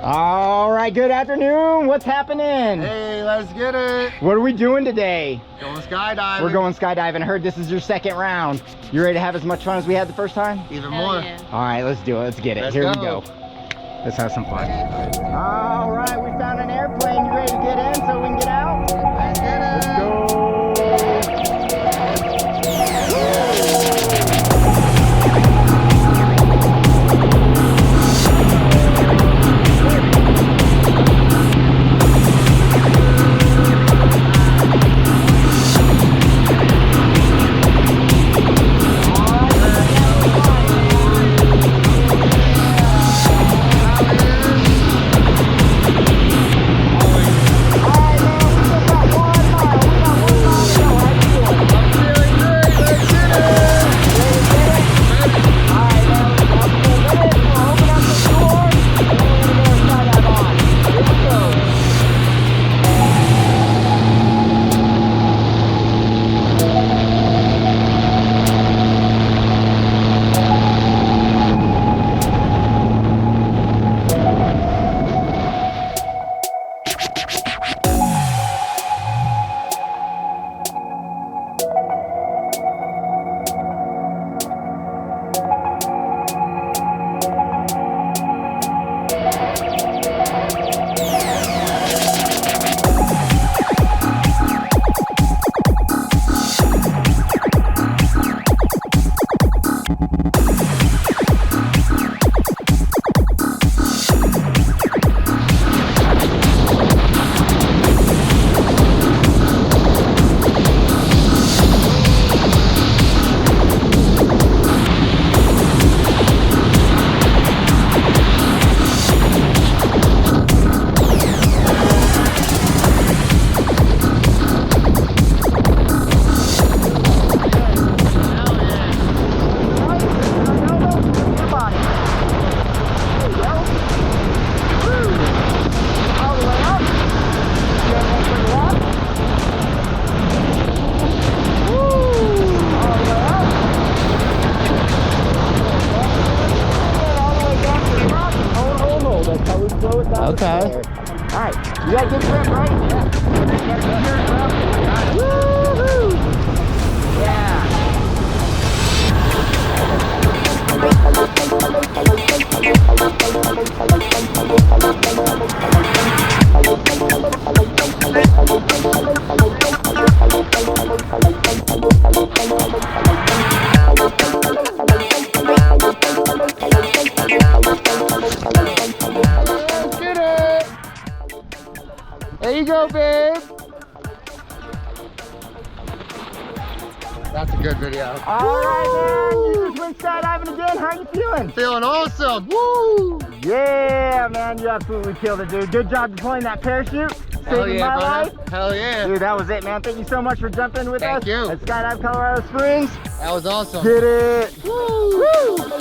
All right, good afternoon. What's happening? Hey, let's get it. What are we doing today? Going skydiving. We're going skydiving. I heard this is your second round. You ready to have as much fun as we had the first time? Even more. Yeah. All right, let's do it. Let's get it. Let's Here go. we go. Let's have some fun. All right, we found an airplane. You ready to get in so we can get out? Let's get it. Let's go. Okay. All right. You got a good grip, right? Yeah. Woo-hoo! Yeah. There you go, babe. That's a good video. All right, man. You just went skydiving again. How you feeling? Feeling awesome. Woo! Yeah, man. You absolutely killed it, dude. Good job deploying that parachute. Hell Saving yeah, my brother. life. Hell yeah. Dude, that was it, man. Thank you so much for jumping with us. Thank you. At Skydive Colorado Springs. That was awesome. Get it. Woo!